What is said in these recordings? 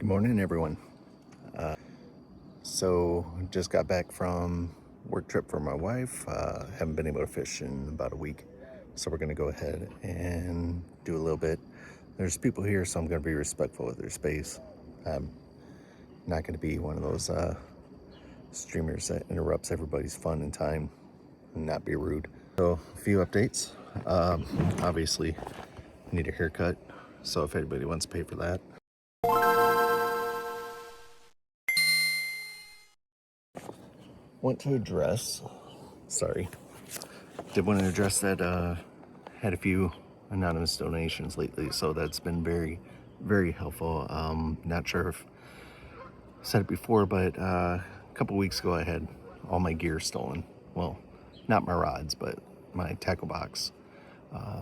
Good morning, everyone. So just got back from work trip for my wife. Haven't been able to fish in about a week, so we're gonna go ahead and do a little bit. There's people here, so I'm gonna be respectful of their space. I'm not gonna be one of those streamers that interrupts everybody's fun and time and not be rude. So a few updates. Obviously, I need a haircut, so if anybody wants to pay for that. Want to address, sorry, did want to address that had a few anonymous donations lately, so that's been very helpful. Not sure if I said it before, but a couple weeks ago I had all my gear stolen. Well, not my rods, but my tackle box.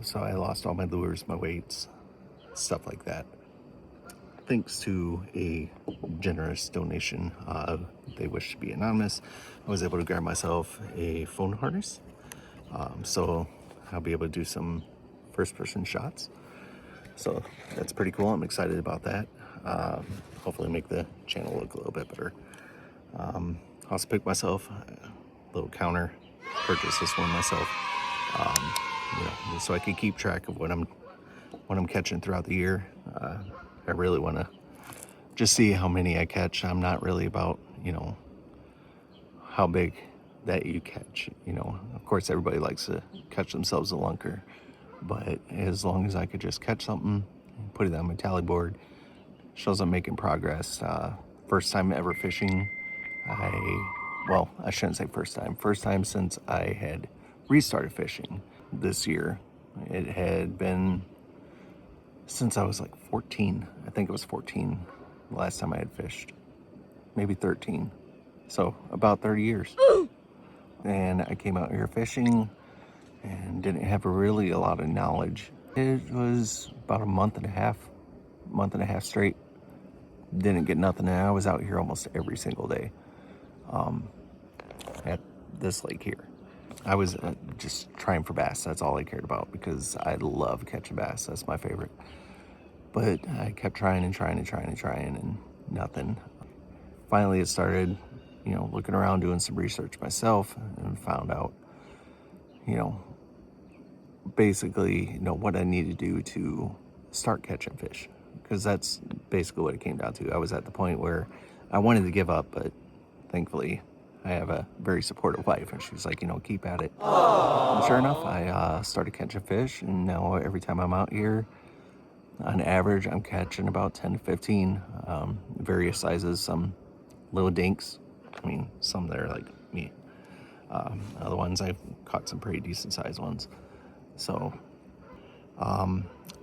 So I lost all my lures, my weights, stuff like that. Thanks to a generous donation, they wish to be anonymous, I was able to grab myself a phone harness. So I'll be able to do some first-person shots. So that's pretty cool. I'm excited about that. Hopefully make the channel look a little bit better. Also picked myself a little counter, purchased this one myself, so I can keep track of what I'm catching throughout the year. I really want to just see how many I catch. I'm not really about, how big that you catch. Of course, everybody likes to catch themselves a lunker, but as long as I could just catch something, put it on my tally board, shows I'm making progress. First time ever fishing. I shouldn't say first time. First time since I had restarted fishing this year. It had been since I was like 14. I think it was 14 the last time I had fished. Maybe 13. So about 30 years. And I came out here fishing and didn't have really a lot of knowledge. It was about a month and a half straight. Didn't get nothing, and I was out here almost every single day at this lake here. I was just trying for bass. That's all I cared about because I love catching bass. That's my favorite. But I kept trying and nothing. Finally, it started, looking around, doing some research myself, and found out, basically, what I need to do to start catching fish. Because that's basically what it came down to. I was at the point where I wanted to give up, but thankfully I have a very supportive wife, and she's like, keep at it. And sure enough, I started catching fish, and now every time I'm out here, on average, I'm catching about 10 to 15, various sizes, some little dinks. I mean, some that are like me. Other ones, I've caught some pretty decent sized ones. So,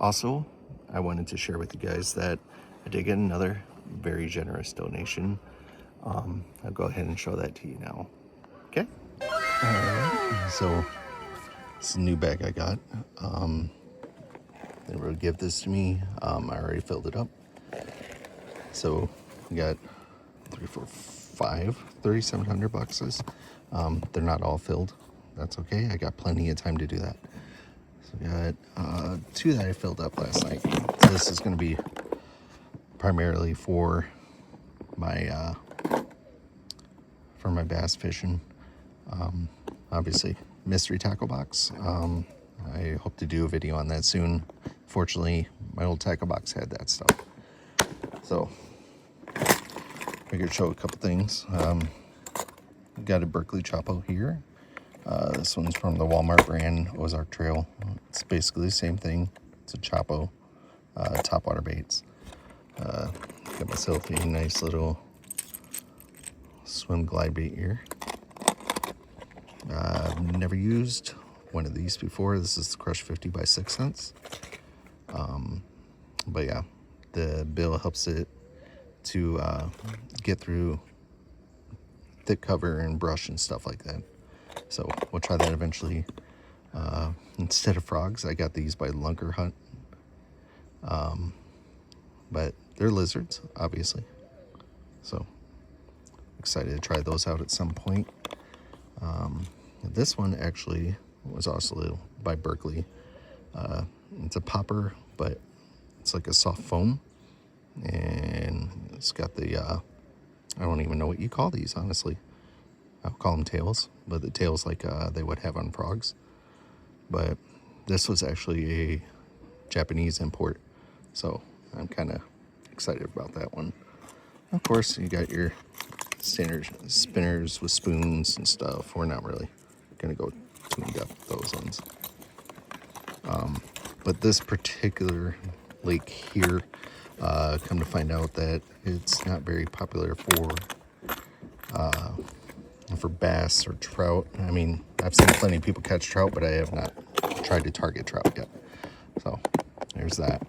also, I wanted to share with you guys that I did get another very generous donation. I'll go ahead and show that to you now. Okay? Alright, so this is a new bag I got. They were to give this to me. I already filled it up. So we got 3, 4, 5, 3,700 boxes. They're not all filled. That's okay. I got plenty of time to do that. So we got 2 that I filled up last night. So this is going to be primarily for my bass fishing. Obviously, mystery tackle box. I hope to do a video on that soon. Fortunately, my old tackle box had that stuff. So, figured show a couple things. Got a Berkley Chapo here. This one's from the Walmart brand, Ozark Trail. It's basically the same thing. It's a Chapo, topwater baits. Got myself a nice little swim glide bait here. I've never used one of these before. This is the Crush 50 by 6 cents. But yeah, the bill helps it to get through thick cover and brush and stuff like that. So we'll try that eventually. Instead of frogs, I got these by Lunker Hunt. But they're lizards, obviously. So excited to try those out at some point. This one actually was also by Berkley. It's a popper, but it's like a soft foam. and it's got the, I don't even know what you call these, honestly. I'll call them tails, but the tails like they would have on frogs. But this was actually a Japanese import, so I'm kind of excited about that one. Of course, you got your standard spinners with spoons and stuff. We're not really going to go too in depth with those ones. But this particular lake here, come to find out that it's not very popular for bass or trout. I mean, I've seen plenty of people catch trout, but I have not tried to target trout yet. So there's that.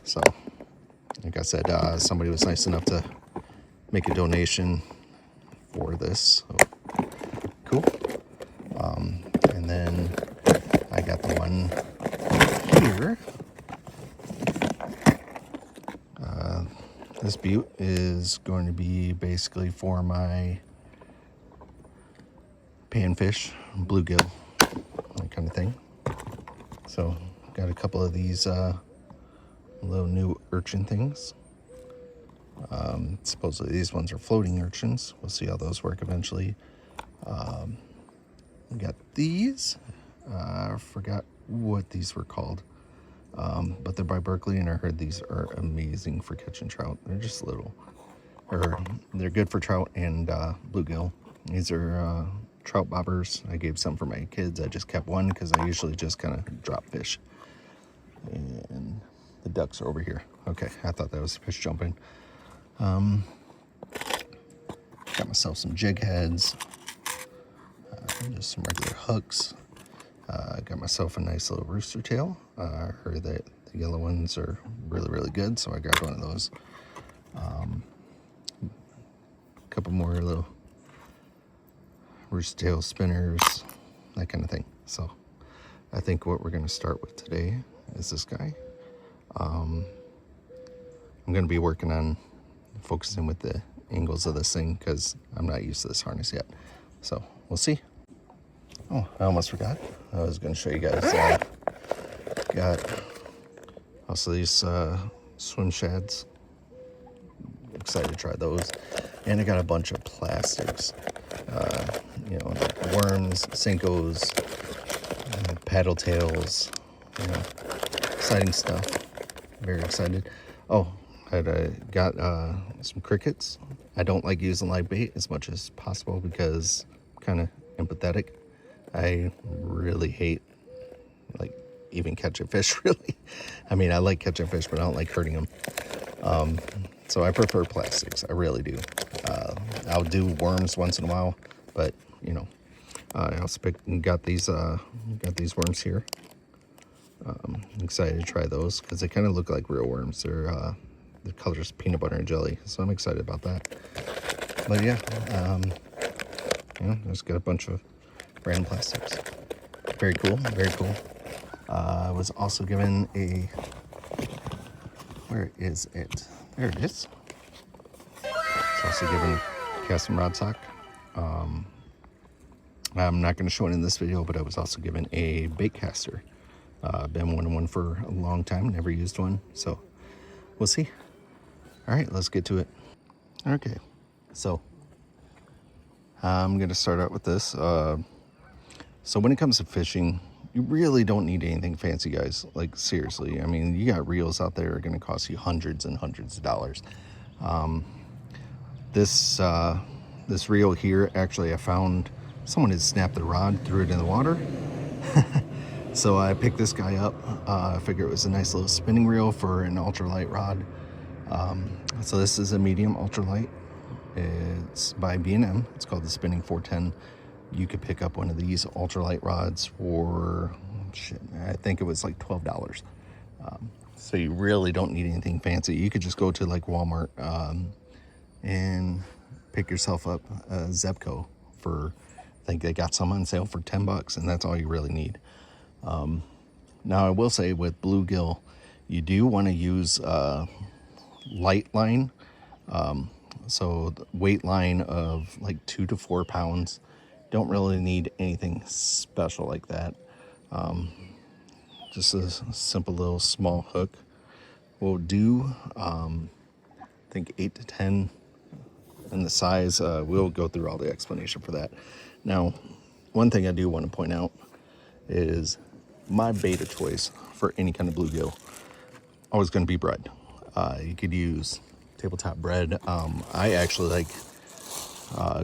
So like I said, somebody was nice enough to make a donation for this. So cool. And then I got the one here. This butte is going to be basically for my panfish, bluegill, that kind of thing. So got a couple of these little new urchin things. Supposedly these ones are floating urchins. We'll see how those work eventually. We got these. I forgot what these were called. But they're by Berkley, and I heard these are amazing for catching trout. They're just little. They're good for trout and bluegill. These are trout bobbers. I gave some for my kids. I just kept one because I usually just kind of drop fish. And the ducks are over here. Okay, I thought that was fish jumping. Got myself some jig heads. Just some regular hooks. Got myself a nice little rooster tail. I heard that the yellow ones are really, really good, so I grabbed one of those. A couple more little rooster tail spinners, that kind of thing. So I think what we're going to start with today is this guy. I'm going to be working on focusing with the angles of this thing because I'm not used to this harness yet. So we'll see. Oh, I almost forgot. I was going to show you guys. Got also these swim shads. Excited to try those. And I got a bunch of plastics. Like worms, Senkos, paddle tails. Exciting stuff. Very excited. Oh, I got some crickets. I don't like using live bait as much as possible because I'm kind of empathetic. I really hate even catching fish, really. I mean, I like catching fish, but I don't like hurting them. So I prefer plastics. I really do. I'll do worms once in a while, but I also got these worms here. I'm excited to try those because they kind of look like real worms. The color is peanut butter and jelly, so I'm excited about that. But yeah, just got a bunch of random plastics. Very cool, very cool. I was also given where is it? There it is. It's also given casting rod sock. I'm not going to show it in this video, but I was also given a bait caster. Been wanting one for a long time, never used one, so we'll see. All right, let's get to it. Okay, so I'm going to start out with this. So when it comes to fishing, you really don't need anything fancy, guys. Like, seriously. I mean, you got reels out there that are going to cost you hundreds and hundreds of dollars. This reel here, actually, I found someone had snapped the rod, threw it in the water. So I picked this guy up. I figured it was a nice little spinning reel for an ultralight rod. So this is a medium ultralight. It's by B&M. It's called the Spinning 410. You could pick up one of these ultralight rods for, I think it was like $12. So you really don't need anything fancy. You could just go to like Walmart and pick yourself up a Zebco for, I think they got some on sale for $10, and that's all you really need. Now I will say with bluegill, you do want to use light line. So the weight line of like 2 to 4 pounds. Don't really need anything special like that. Just a simple little small hook we'll do, I think 8 to 10, and the size. We'll go through all the explanation for that. Now, one thing I do want to point out is my beta choice for any kind of bluegill always going to be bread. You could use tabletop bread. I actually like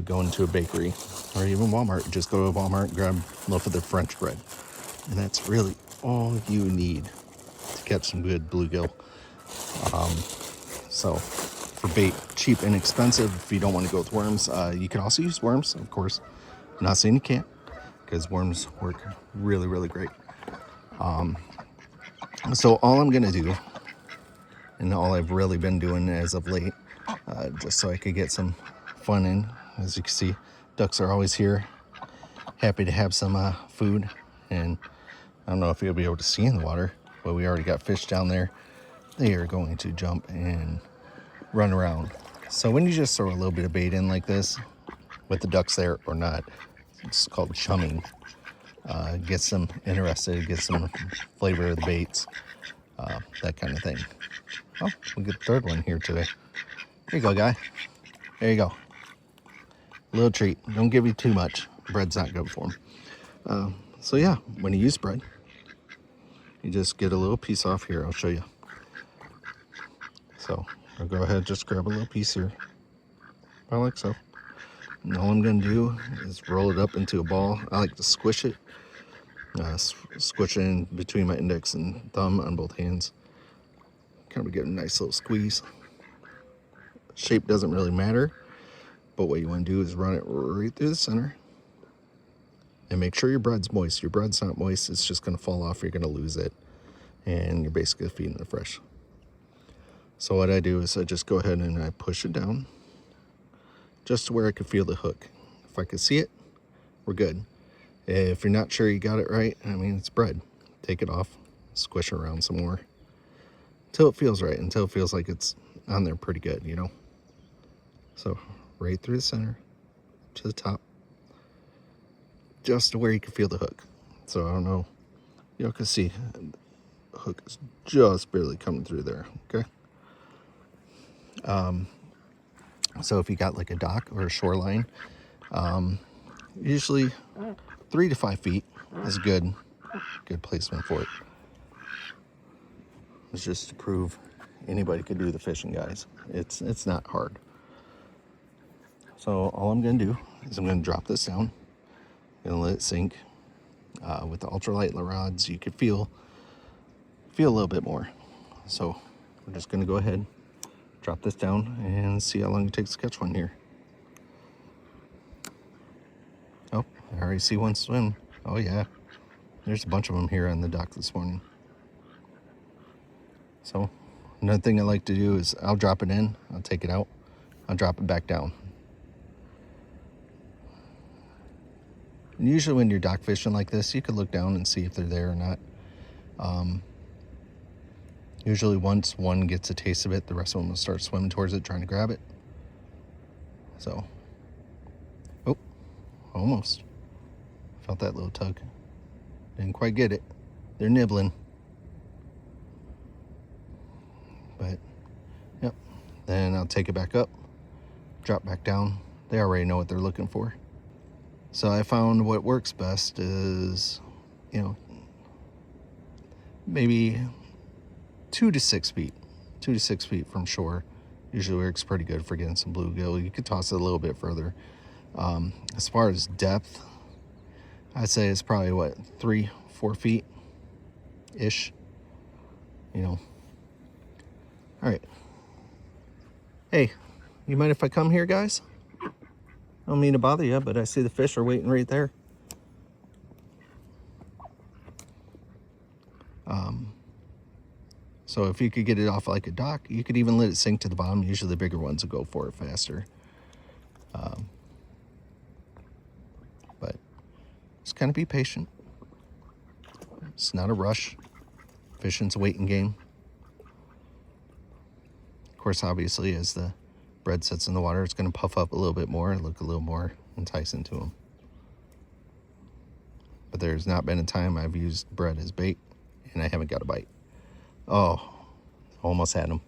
going to a bakery or even Walmart. Just go to Walmart, grab a loaf of their French bread, and that's really all you need to catch some good bluegill. So for bait, cheap and inexpensive. If you don't want to go with worms, you can also use worms, of course. I'm not saying you can't, because worms work really, really great. So all I'm gonna do, and all I've really been doing as of late, just so I could get some fun in, as you can see, ducks are always here, happy to have some food. And I don't know if you'll be able to see in the water, but we already got fish down there. They are going to jump and run around. So when you just throw a little bit of bait in like this, with the ducks there or not, it's called chumming. Gets them interested, gets some flavor of the baits, that kind of thing. Oh, we get the third one here today. Here you go, guy. There you go. A little treat. Don't give you too much. Bread's not good for them. So yeah, when you use bread, you just get a little piece off here. I'll show you. So I'll go ahead, just grab a little piece here. I like so. And all I'm gonna do is roll it up into a ball. I like to squish it. Squish it in between my index and thumb on both hands. Kind of get a nice little squeeze. Shape doesn't really matter, but what you want to do is run it right through the center and make sure your bread's moist. If your bread's not moist, it's just going to fall off. You're going to lose it, and you're basically feeding the fish. So what I do is I just go ahead and I push it down just to where I can feel the hook. If I can see it, we're good. If you're not sure you got it right, I mean, it's bread. Take it off, squish it around some more until it feels right, until it feels like it's on there pretty good, you know? So right through the center to the top, just to where you can feel the hook. So I don't know, you can see the hook is just barely coming through there, okay? So if you got like a dock or a shoreline, usually 3 to 5 feet is a good placement for it. It's just to prove anybody could do the fishing, guys. It's not hard. So all I'm gonna do is I'm gonna drop this down. I'm gonna let it sink. With the ultralight rods, you could feel a little bit more. So we're just gonna go ahead, drop this down, and see how long it takes to catch one here. Oh, I already see one swim. Oh yeah, there's a bunch of them here on the dock this morning. So another thing I like to do is I'll drop it in, I'll take it out, I'll drop it back down. And usually when you're dock fishing like this, you can look down and see if they're there or not. Usually once one gets a taste of it, the rest of them will start swimming towards it, trying to grab it. So, oh, almost. Felt that little tug. Didn't quite get it. They're nibbling. But, yep. Then I'll take it back up, drop back down. They already know what they're looking for. So I found what works best is, you know, maybe 2 to 6 feet. 2 to 6 feet from shore usually works pretty good for getting some bluegill. You could toss it a little bit further. As far as depth, I'd say it's probably what, 3-4 feet ish, you know. All right. Hey, you mind if I come here, guys? I don't mean to bother you, but I see the fish are waiting right there. So if you could get it off like a dock, you could even let it sink to the bottom. Usually the bigger ones will go for it faster. But just kind of be patient. It's not a rush. Fishing's a waiting game. Of course, obviously, as the bread sits in the water, it's going to puff up a little bit more, look a little more enticing to them. But there's not been a time I've used bread as bait and I haven't got a bite. Oh, Almost had him.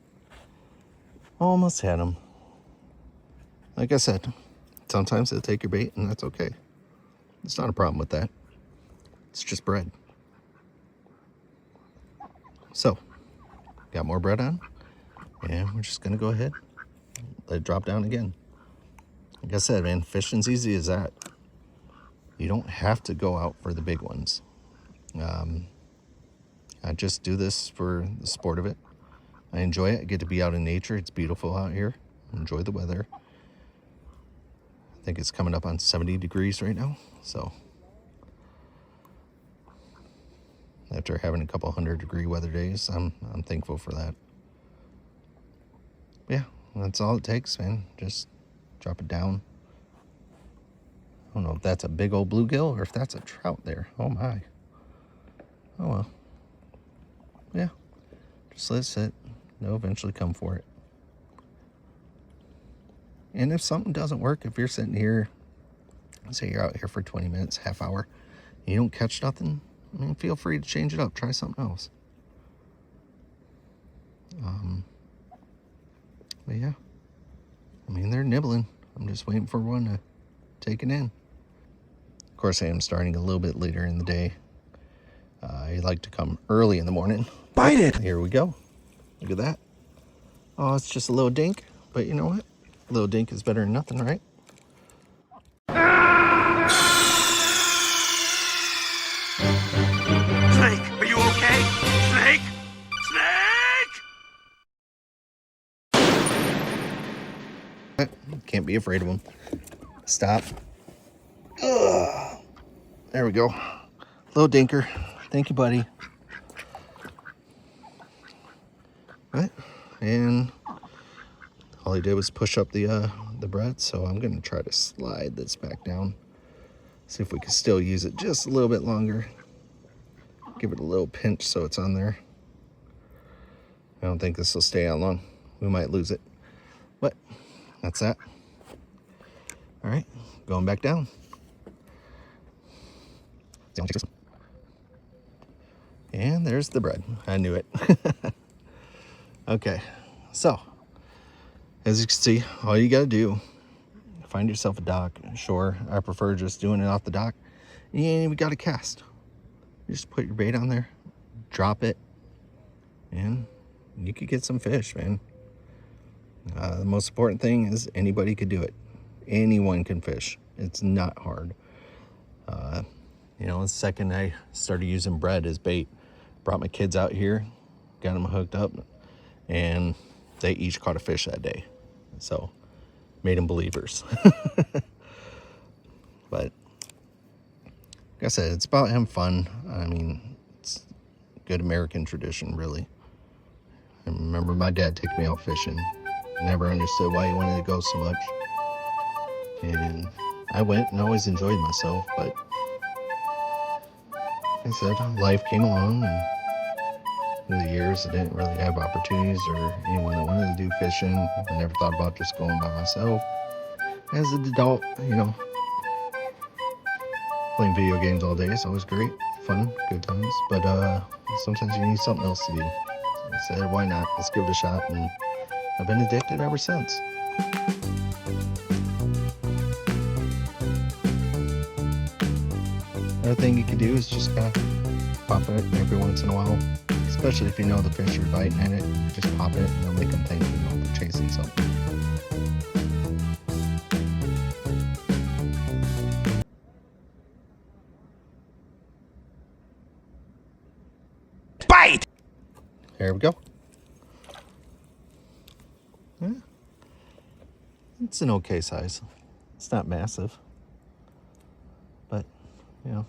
Almost had him. Like I said, sometimes they'll take your bait, and that's okay. It's not a problem with that. It's just bread. So, got more bread on, and we're just gonna go ahead, let it drop down again. Like I said, man, fishing's easy as that. You don't have to go out for the big ones. I just do this for the sport of it. I enjoy it. I get to be out in nature. It's beautiful out here. Enjoy the weather. I think it's coming up on 70 degrees right now. So after having a couple 100-degree weather days, I'm thankful for that. Yeah, that's all it takes, man. Just drop it down. I don't know if that's a big old bluegill or if that's a trout there. Oh my. Oh well. Yeah. Just let it sit. They'll eventually come for it. And if something doesn't work, if you're sitting here, say you're out here for 20 minutes, half hour, and you don't catch nothing, I mean, feel free to change it up. Try something else. But yeah, I mean, they're nibbling. I'm just waiting for one to take it in. Of course, I am starting a little bit later in the day. I like to come early in the morning. Bite it! Here we go. Look at that. Oh, it's just a little dink, but you know what? A little dink is better than nothing, right? Snake, are you okay? Snake? Snake! Can't be afraid of them. Stop. Ugh. There we go. Little dinker. Thank you, buddy. Right. And all he did was push up the bread, so I'm gonna try to slide this back down. See if we can still use it just a little bit longer. Give it a little pinch so it's on there. I don't think this will stay out long. We might lose it. But that's that. All right, going back down. And there's the bread. I knew it. Okay, so as you can see, all you gotta do, find yourself a dock. Sure, I prefer just doing it off the dock. You ain't even gotta cast. You just put your bait on there, drop it, and you could get some fish, man. The most important thing is anybody could do it. Anyone can fish. It's not hard. You know, the second I started using bread as bait, brought my kids out here, got them hooked up, and they each caught a fish that day. So, made them believers. But, like I said, it's about having fun. I mean, it's good American tradition, really. I remember my dad taking me out fishing. Never understood why he wanted to go so much. And I went and always enjoyed myself, but like I said, life came along, and through the years, I didn't really have opportunities or anyone that wanted to do fishing. I never thought about just going by myself. As an adult, you know, playing video games all day is always great, fun, good times. But sometimes you need something else to do. So I said, why not? Let's give it a shot, and I've been addicted ever since. Another thing you can do is just kind of pop it every once in a while, especially if you know the fish are biting at it. Just pop it and they'll make them think, you know, they're chasing something. Bite! There we go. Yeah. It's an okay size. It's not massive. But, you know,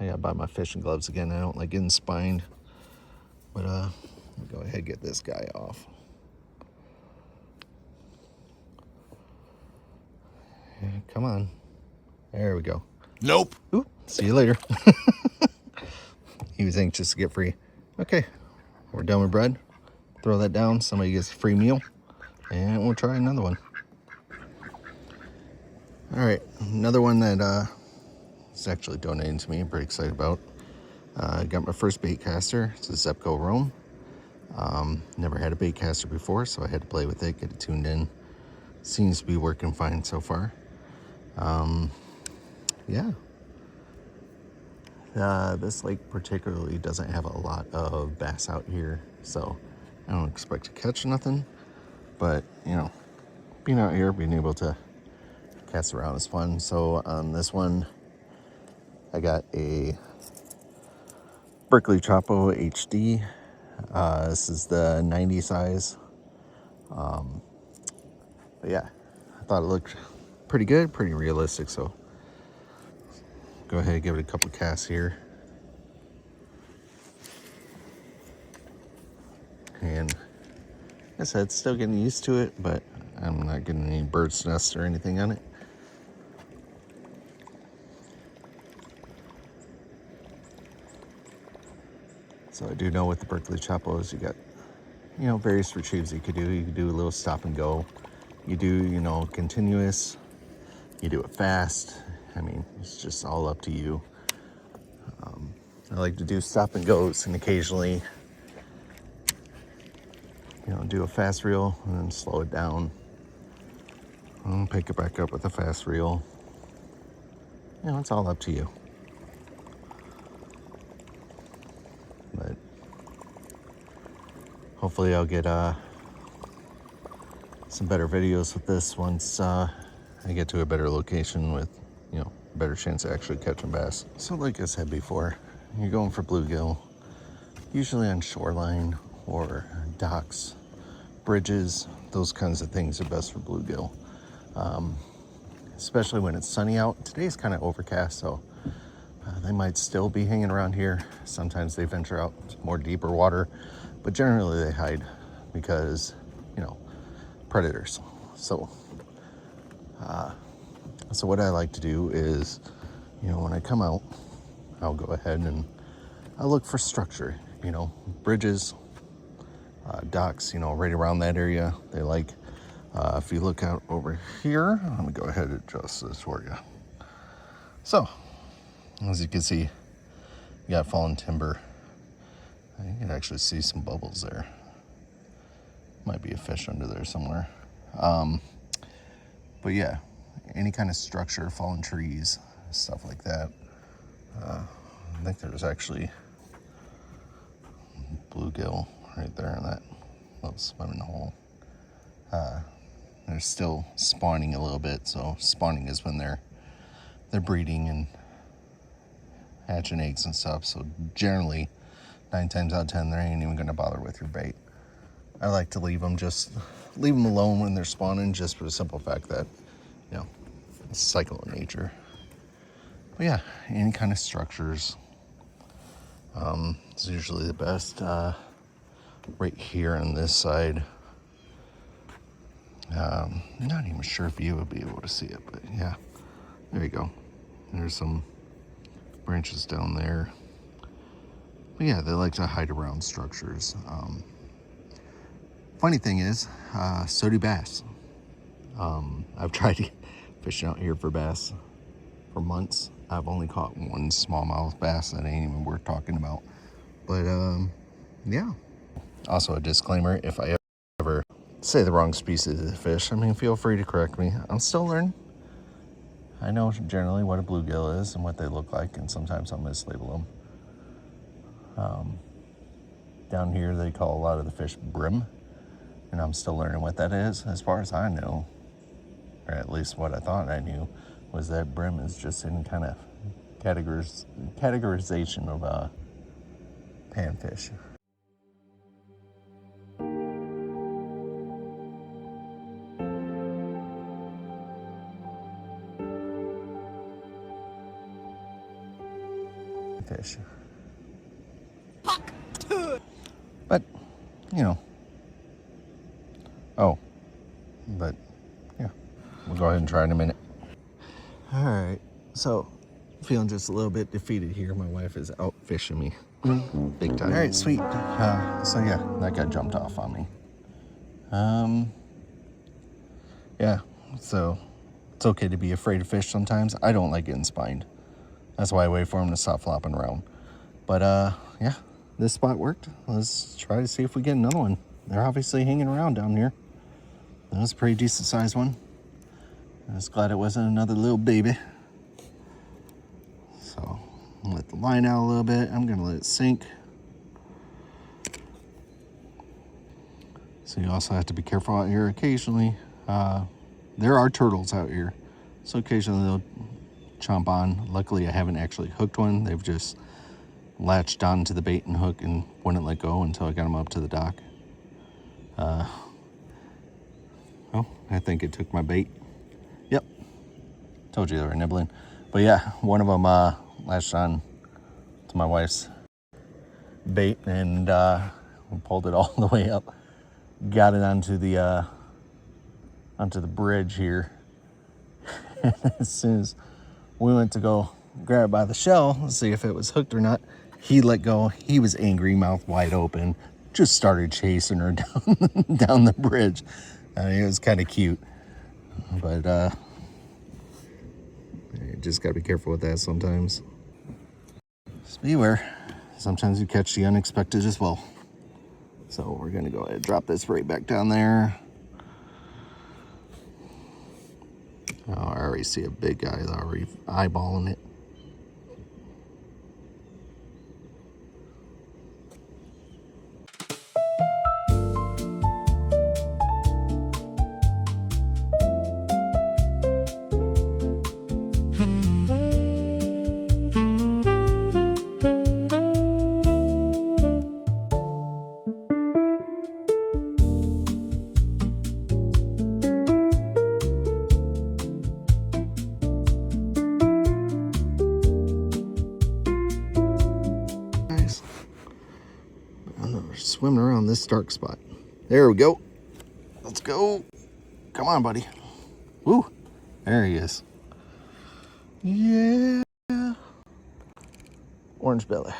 I gotta buy my fishing gloves again. I don't like getting spined. But let me go ahead and get this guy off. Yeah, come on. There we go. Nope. Ooh, see you later. He was anxious to get free. Okay, we're done with bread. Throw that down. Somebody gets a free meal. And we'll try another one. All right, another one that is actually donated to me. I'm pretty excited about. I got my first bait caster. It's a Zebco Roam. Never had a bait caster before, so I had to play with it, get it tuned in. Seems to be working fine so far. Yeah. This lake particularly doesn't have a lot of bass out here, so I don't expect to catch nothing. But, you know, being out here, being able to cast around is fun. So on this one, I got a Berkeley Chapo HD. This is the 90 size. But yeah, I thought it looked pretty good, pretty realistic. So go ahead and give it a couple casts here. And like I said, still getting used to it, but I'm not getting any bird's nest or anything on it. So I do know with the Berkeley Chapos, you got, you know, various retrieves you could do. You could do a little stop and go. You do, you know, continuous. You do it fast. I mean, it's just all up to you. I like to do stop and goes and occasionally, you know, do a fast reel and then slow it down. And pick it back up with a fast reel. You know, it's all up to you. But hopefully I'll get some better videos with this once I get to a better location with, you know, a better chance of actually catching bass. So like I said before, you're going for bluegill, usually on shoreline or docks, bridges, those kinds of things are best for bluegill. Especially when it's sunny out. Today's kind of overcast, so they might still be hanging around here. Sometimes they venture out to more deeper water, but generally they hide because, you know, predators. So what I like to do is, you know, when I come out, I'll go ahead and I'll look for structure, you know, bridges, docks, you know, right around that area. They like, if you look out over here, I'm gonna go ahead and adjust this for you. So, as you can see, you got fallen timber. You can actually see some bubbles there. Might be a fish under there somewhere. But yeah, any kind of structure, fallen trees, stuff like that. I think there's actually bluegill right there in that little swimming hole. They're still spawning a little bit, so spawning is when they're breeding and hatching eggs and stuff. So generally, 9 times out of 10, they ain't even gonna bother with your bait. I like to leave them alone when they're spawning, just for the simple fact that, you know, it's a cycle of nature. But yeah, any kind of structures is usually the best. Right here on this side, not even sure if you would be able to see it, but yeah, there you go. There's some branches down there. But yeah, they like to hide around structures. Funny thing is, so do bass. I've tried fishing out here for bass for months. I've only caught one smallmouth bass that ain't even worth talking about. But yeah. Also a disclaimer, if I ever say the wrong species of fish, I mean, feel free to correct me. I'm still learning. I know generally what a bluegill is and what they look like, and sometimes I'll mislabel them. Down here they call a lot of the fish brim, and I'm still learning what that is. As far as I know, or at least what I thought I knew, was that brim is just any kind of categorization of panfish. Fish. But, you know. Oh. But, yeah. We'll go ahead and try in a minute. Alright. So, feeling just a little bit defeated here. My wife is out fishing me. Big time. Alright, sweet. So yeah, that guy jumped off on me. Yeah, so it's okay to be afraid of fish sometimes. I don't like getting spined. That's why I wait for him to stop flopping around. But yeah, this spot worked. Let's try to see if we get another one. They're obviously hanging around down here. That was a pretty decent sized one. I was glad it wasn't another little baby. So let the line out a little bit. I'm gonna let it sink. So you also have to be careful out here occasionally. There are turtles out here, so occasionally they'll chomp on. Luckily I haven't actually hooked one. They've just latched onto the bait and hook and wouldn't let go until I got them up to the dock. Oh, I think it took my bait. Yep, told you they were nibbling. But yeah, one of them latched on to my wife's bait and pulled it all the way up. Got it onto the bridge here. As soon as we went to go grab it by the shell and see if it was hooked or not, he let go. He was angry, mouth wide open, just started chasing her down the bridge. It was kind of cute, but you just gotta be careful with that sometimes. Just beware. Sometimes you catch the unexpected as well. So we're gonna go ahead and drop this right back down there. Oh, I already see a big guy already eyeballing it. Swimming around this dark spot. There we go. Let's go. Come on, buddy. Woo. There he is. Yeah. Orange belly.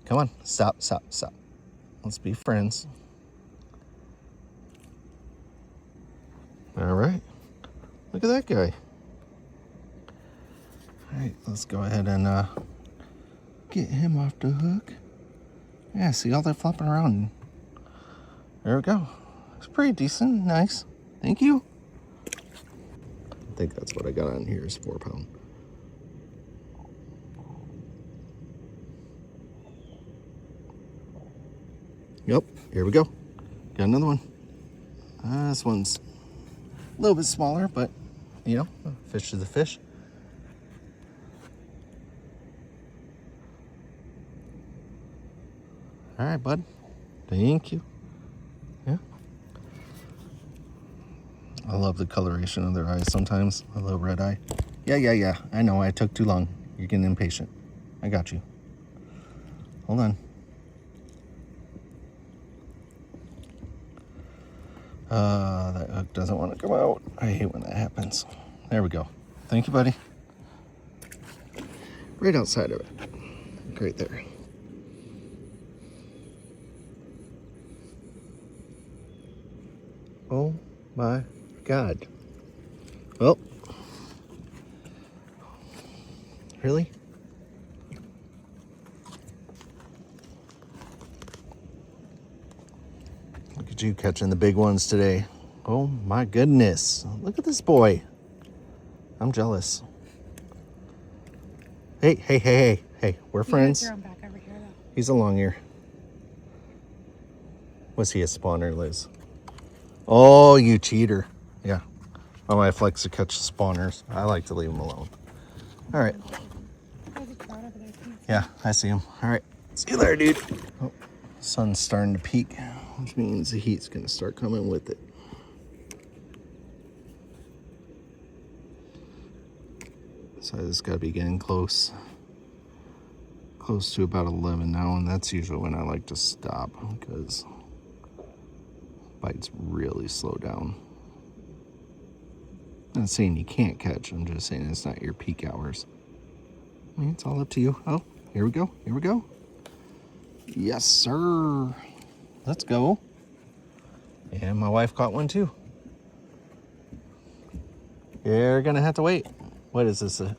Come on. Stop. Let's be friends. All right. Look at that guy. All right. Let's go ahead and get him off the hook. Yeah, see all that flopping around. There we go. It's pretty decent. Nice. Thank you. I think that's what I got on here is 4 pound. Yep, here we go. Got another one. This one's a little bit smaller, but you know, a fish is a fish. All right, bud. Thank you. Yeah. I love the coloration of their eyes sometimes. A little red eye. Yeah. I know I took too long. You're getting impatient. I got you. Hold on. That hook doesn't want to come out. I hate when that happens. There we go. Thank you, buddy. Right outside of it. Right there. Oh my God. Well, really? Look at you catching the big ones today. Oh my goodness. Look at this boy. I'm jealous. Hey. We're friends. Throw him back over here, though. He's a long ear. Was he a spawner, Liz? Oh, you cheater. Yeah. My wife likes to catch spawners. I like to leave them alone. All right. There's a trout over there, too. Yeah, I see him. All right. See you later, dude. Oh, sun's starting to peak, which means the heat's going to start coming with it. So I just got to be getting close to about 11 now, and that's usually when I like to stop because bites really slow down. I'm not saying you can't catch, I'm just saying it's not your peak hours. I mean, it's all up to you. Oh, here we go. Yes, sir. Let's go. And my wife caught one too. You're gonna have to wait. What is this, a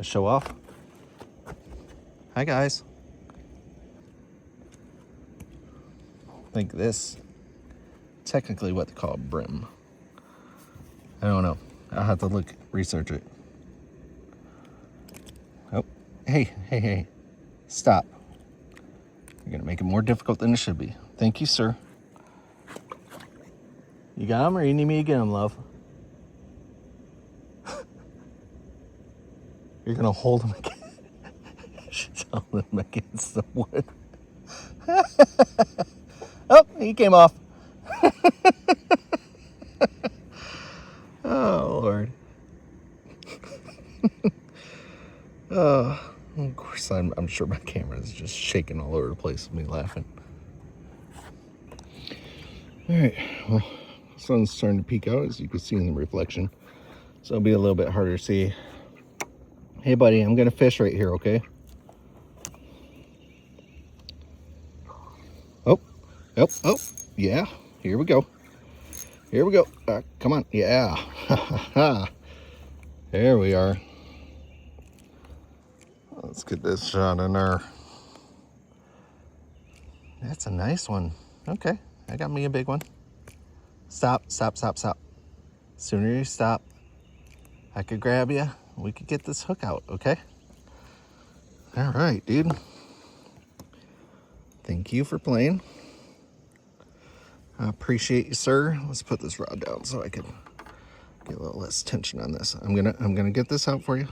show off? Hi, guys. think this, technically what they call a brim. I don't know. I'll have to research it. Oh, hey. Stop. You're gonna make it more difficult than it should be. Thank you, sir. You got him or you need me to get him, love? You're gonna hold him again. She's holding him against the wood. Oh, he came off. Oh, Lord. Oh, of course, I'm sure my camera is just shaking all over the place with me laughing. All right, well, the sun's starting to peek out, as you can see in the reflection. So it'll be a little bit harder to see. Hey, buddy, I'm going to fish right here, okay? Oh, yeah, here we go. Come on, yeah. There we are. Let's get this shot in there. That's a nice one. Okay, I got me a big one. Stop. Sooner you stop, I could grab you. We could get this hook out, okay? All right, dude. Thank you for playing. I appreciate you, sir. Let's put this rod down so I can get a little less tension on this. I'm gonna get this out for you.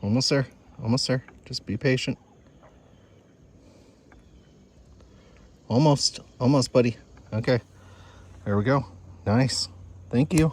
Almost there. Just be patient. Almost, buddy. Okay, there we go. Nice. Thank you.